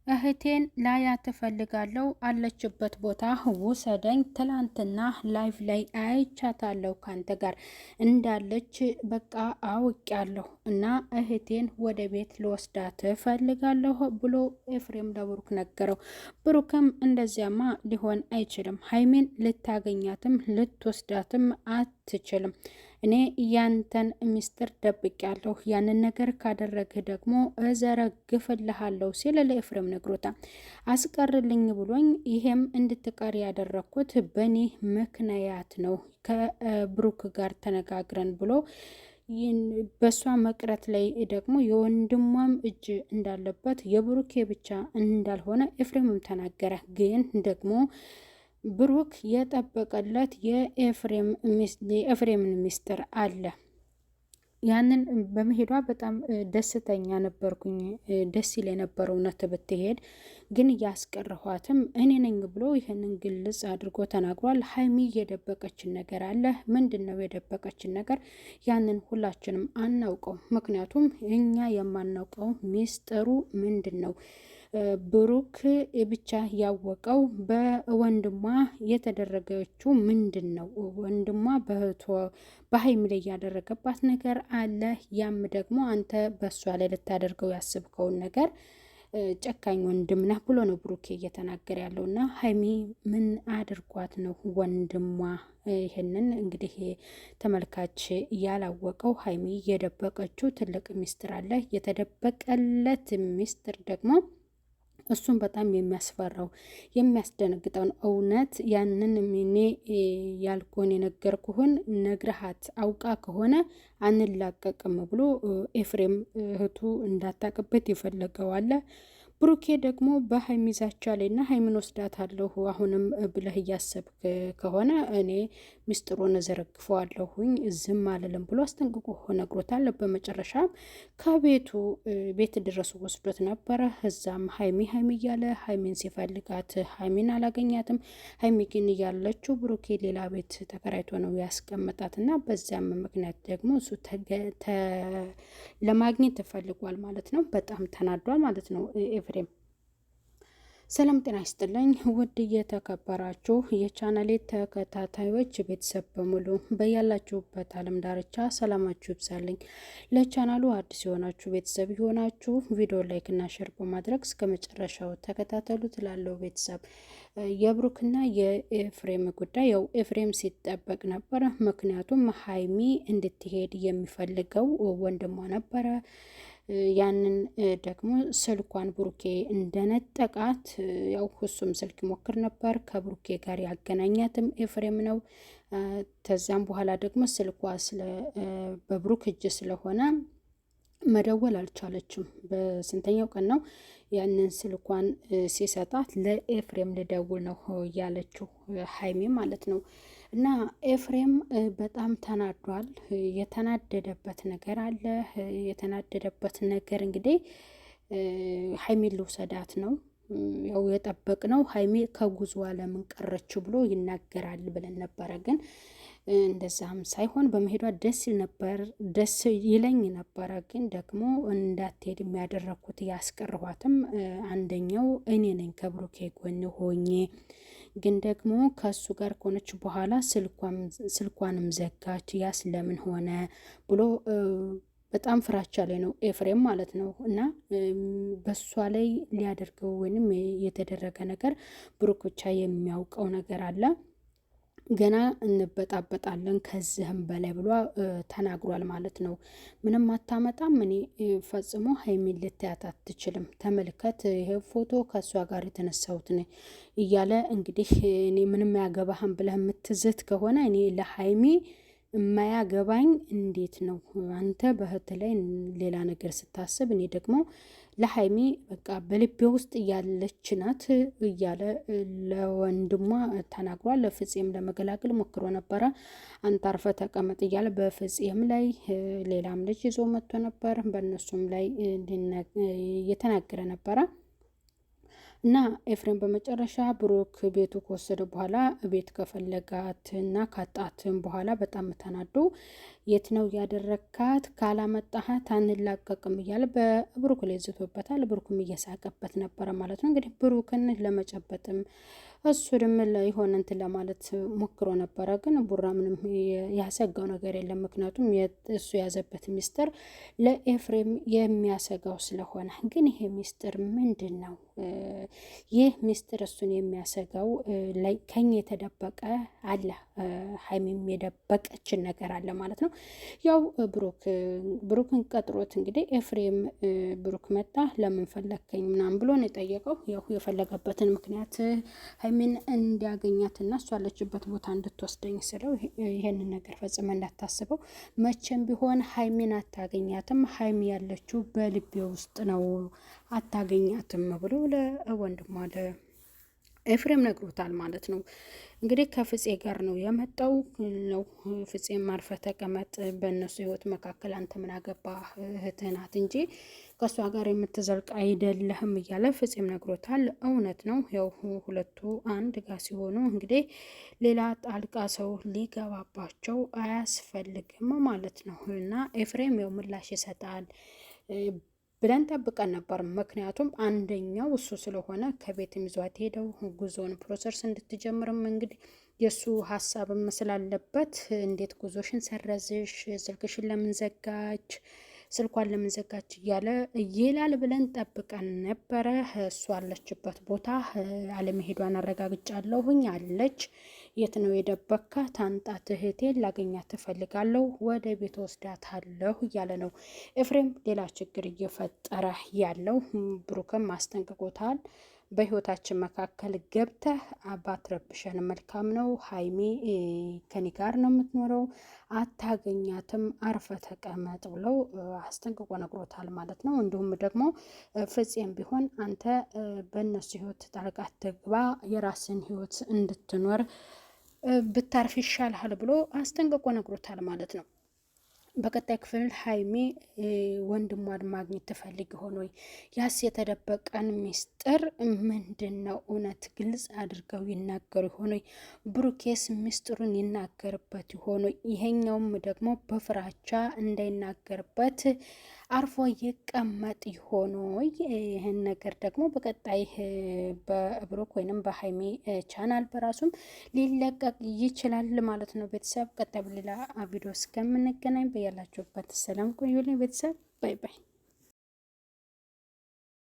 እህቴን ላያት እፈልጋለሁ አለችበት ቦታ ውሰደኝ። ትላንትና ላይቭ ላይ አይቻታለሁ ካንተ ጋር እንዳለች በቃ አውቄያለሁ እና እህቴን ወደ ቤት ልወስዳት እፈልጋለሁ ብሎ ኤፍሬም ለብሩክ ነገረው። ብሩክም እንደዚያማ ሊሆን አይችልም፣ ሀይሚን ልታገኛትም ልትወስዳትም አትችልም። እኔ ያንተን ሚስጥር ደብቄያለሁ፣ ያንን ነገር ካደረግህ ደግሞ እዘረግፍልሃለሁ ሲል ለኤፍሬም ነግሮታል። አስቀርልኝ ብሎኝ ይሄም እንድትቀር ያደረግኩት በእኔ ምክንያት ነው ከብሩክ ጋር ተነጋግረን ብሎ በሷ መቅረት ላይ ደግሞ የወንድሟም እጅ እንዳለበት የብሩኬ ብቻ እንዳልሆነ ኤፍሬምም ተናገረ። ግን ደግሞ ብሩክ የጠበቀለት የኤፍሬምን ሚስጥር አለ። ያንን በመሄዷ በጣም ደስተኛ ነበርኩኝ። ደስ ይል የነበረው እውነት ብትሄድ ግን እያስቀረኋትም እኔ ነኝ ብሎ ይህንን ግልጽ አድርጎ ተናግሯል። ሀይሚ የደበቀችን ነገር አለ። ምንድን ነው የደበቀችን ነገር? ያንን ሁላችንም አናውቀው። ምክንያቱም እኛ የማናውቀው ሚስጥሩ ምንድን ነው? ብሩክ ብቻ ያወቀው በወንድሟ የተደረገችው ምንድን ነው? ወንድሟ በእህቷ በሀይሚ ላይ ያደረገባት ነገር አለ። ያም ደግሞ አንተ በእሷ ላይ ልታደርገው ያስብከውን ነገር ጨካኝ ወንድም ነህ ብሎ ነው ብሩኬ እየተናገረ ያለው። እና ሀይሚ ምን አድርጓት ነው ወንድሟ? ይህንን እንግዲህ ተመልካች ያላወቀው ሀይሚ የደበቀችው ትልቅ ሚስጥር አለ። የተደበቀለት ሚስጥር ደግሞ እሱን በጣም የሚያስፈራው የሚያስደነግጠውን እውነት ያንን እኔ ያልኩህን የነገርኩህን ነግረሃት አውቃ ከሆነ አንላቀቅም ብሎ ኤፍሬም እህቱ እንዳታቅበት ይፈለገዋል። ብሩኬ ደግሞ በሀይሚ ዛቻ ላይ ና ሀይሚን ወስዳታለሁ አሁንም ብለህ እያሰብክ ከሆነ እኔ ሚስጥሩን እዘረግፈዋለሁኝ ዝም አልልም ብሎ አስጠንቅቆ ነግሮታል። በመጨረሻም ከቤቱ ቤት ድረስ ወስዶት ነበረ። እዛም ሀይሚ እያለ ሀይሚን ሲፈልጋት ሀይሚን አላገኛትም። ሀይሚ ግን እያለችው ብሩኬ ሌላ ቤት ተከራይቶ ነው ያስቀመጣት እና በዚያም ምክንያት ደግሞ እሱ ለማግኘት ተፈልጓል ማለት ነው። በጣም ተናዷል ማለት ነው ኤፍሬም። ሰላም ጤና ይስጥልኝ ውድ እየተከበራችሁ የቻናሌ ተከታታዮች ቤተሰብ በሙሉ በያላችሁበት ዓለም ዳርቻ ሰላማችሁ ይብዛልኝ። ለቻናሉ አዲስ የሆናችሁ ቤተሰብ የሆናችሁ ቪዲዮ ላይክ እና ሼር በማድረግ እስከ መጨረሻው ተከታተሉ ትላለው። ቤተሰብ የብሩክና የኤፍሬም ጉዳይ ያው ኤፍሬም ሲጠበቅ ነበረ። ምክንያቱም ሀይሚ እንድትሄድ የሚፈልገው ወንድሟ ነበረ። ያንን ደግሞ ስልኳን ብሩኬ እንደነጠቃት ያው እሱም ስልክ ሞክር ነበር። ከብሩኬ ጋር ያገናኛትም ኤፍሬም ነው። ከዛም በኋላ ደግሞ ስልኳ በብሩክ እጅ ስለሆነ መደወል አልቻለችም። በስንተኛው ቀን ነው ያንን ስልኳን ሲሰጣት ለኤፍሬም ልደውል ነው ያለችው ሀይሚ ማለት ነው። እና ኤፍሬም በጣም ተናዷል። የተናደደበት ነገር አለ። የተናደደበት ነገር እንግዲህ ሀይሚን ልውሰዳት ነው ያው የጠበቅ ነው። ሀይሚ ከጉዞ ለምን ቀረች ብሎ ይናገራል ብለን ነበረ። ግን እንደዛም ሳይሆን በመሄዷ ደስ ይለኝ ነበረ። ግን ደግሞ እንዳትሄድ የሚያደረግኩት ያስቀርኋትም አንደኛው እኔ ነኝ ከብሩኬ ጎን ሆኜ። ግን ደግሞ ከሱ ጋር ከሆነች በኋላ ስልኳንም ዘጋች። ያስ ለምን ሆነ ብሎ በጣም ፍራቻ ላይ ነው ኤፍሬም ማለት ነው። እና በሷ ላይ ሊያደርገው ወይንም የተደረገ ነገር ብሩክ ብቻ የሚያውቀው ነገር አለ። ገና እንበጣበጣለን ከዚህም በላይ ብሎ ተናግሯል ማለት ነው። ምንም አታመጣም፣ እኔ ፈጽሞ ሀይሚን ልታያት አትችልም፣ ተመልከት ይሄ ፎቶ ከእሷ ጋር የተነሳሁት እያለ እንግዲህ እኔ ምንም ያገባህም ብለህ የምትዝት ከሆነ እኔ ለሀይሚ የማያገባኝ እንዴት ነው አንተ በህት ላይ ሌላ ነገር ስታስብ፣ እኔ ደግሞ ለሀይሚ በቃ በልቤ ውስጥ እያለች ናት እያለ ለወንድሟ ተናግሯል። ለፍፄም ለመገላገል ሞክሮ ነበረ። አንተ አርፈ ተቀመጥ እያለ በፍፄም ላይ ሌላም ልጅ ይዞ መጥቶ ነበር። በእነሱም ላይ እየተናገረ ነበረ። እና ኤፍሬም በመጨረሻ ብሩክ ቤቱ ከወሰደ በኋላ ቤት ከፈለጋት እና ካጣትም በኋላ በጣም ተናዶ የት ነው ያደረካት? ካላመጣሃት አንላቀቅም እያለ በብሩክ ላይ ዝቶበታል። ብሩክም እየሳቀበት ነበረ ማለት ነው። እንግዲህ ብሩክን ለመጨበጥም እሱንም የሆነ እንትን ለማለት ሞክሮ ነበረ። ግን ቡራ ምንም ያሰጋው ነገር የለም። ምክንያቱም እሱ የያዘበት ሚስጥር ለኤፍሬም የሚያሰጋው ስለሆነ። ግን ይሄ ሚስጥር ምንድን ነው? ይህ ሚስጥር እሱን የሚያሰጋው ከኛ የተደበቀ አለ። ሀይሚም የደበቀችን ነገር አለ ማለት ነው። ያው ብሩክን ቀጥሮት እንግዲህ ኤፍሬም ብሩክ መጣ ለምን ፈለከኝ ምናምን ብሎ ነው የጠየቀው። ያው የፈለገበትን ምክንያት ሀይሚን እንዲያገኛትና እሷ ያለችበት ቦታ እንድትወስደኝ ስለው ይሄንን ነገር ፈጽመ እንዳታስበው፣ መቼም ቢሆን ሀይሚን አታገኛትም፣ ሀይሚ ያለችው በልቤ ውስጥ ነው፣ አታገኛትም ብሎ ለወንድሟ ኤፍሬም ነግሮታል ማለት ነው። እንግዲህ ከፍፄ ጋር ነው የመጣው ነው። ፍፄም አርፈ ተቀመጥ፣ በእነሱ ህይወት መካከል አንተ ምን አገባህ? እህትህ ናት እንጂ ከእሷ ጋር የምትዘልቅ አይደለህም እያለ ፍፄም ነግሮታል። እውነት ነው። ያው ሁለቱ አንድ ጋር ሲሆኑ እንግዲህ ሌላ ጣልቃ ሰው ሊገባባቸው አያስፈልግም ማለት ነው። እና ኤፍሬም ያው ምላሽ ይሰጣል ብለን ጠብቀን ነበር። ምክንያቱም አንደኛው እሱ ስለሆነ ከቤትም ይዟት ሄደው ጉዞውን ፕሮሰስ እንድትጀምርም እንግዲህ የእሱ ሀሳብም ስላለበት እንዴት ጉዞሽን ሰረዝሽ፣ ስልክሽን ለምን ዘጋች፣ ስልኳን ለምን ዘጋች እያለ ይላል ብለን ጠብቀን ነበረ። እሱ አለችበት ቦታ አለመሄዷን አረጋግጫለሁኝ አለች። የት ነው የደበካት? አንጣት፣ እህቴን ላገኛት ትፈልጋለሁ፣ ወደ ቤት ወስዳታለሁ እያለ ነው ኤፍሬም ሌላ ችግር እየፈጠረ ያለው። ብሩክም አስጠንቅቆታል። በህይወታችን መካከል ገብተህ ባትረብሸን መልካም ነው። ሀይሚ ከኔ ጋር ነው የምትኖረው፣ አታገኛትም፣ አርፈ ተቀመጥ ብለው አስጠንቅቆ ነግሮታል ማለት ነው። እንዲሁም ደግሞ ፍፄም ቢሆን አንተ በእነሱ ህይወት ጣልቃ ትግባ፣ የራስን ህይወት እንድትኖር ብታርፍ ይሻልሃል ብሎ አስጠንቅቆ ነግሮታል ማለት ነው። በቀጣይ ክፍል ሀይሚ ወንድሟን ማግኘት ትፈልግ ሆኖ ያስ የተደበቀን ሚስጥር ምንድን ነው? እውነት ግልጽ አድርገው ይናገሩ ሆኖ ብሩኬስ ሚስጥሩን ይናገርበት ሆኖ ይሄኛውም ደግሞ በፍራቻ እንዳይናገርበት አርፎ ይቀመጥ ሆኖ ይህን ነገር ደግሞ በቀጣይ በብሩክ ወይንም በሀይሚ ቻናል በራሱም ሊለቀቅ ይችላል ማለት ነው። ቤተሰብ ቀጣይ በሌላ ቪዲዮ እስከምንገናኝ በያላችሁበት ሰላም ቆዩልኝ ቤተሰብ። ባይ ባይ።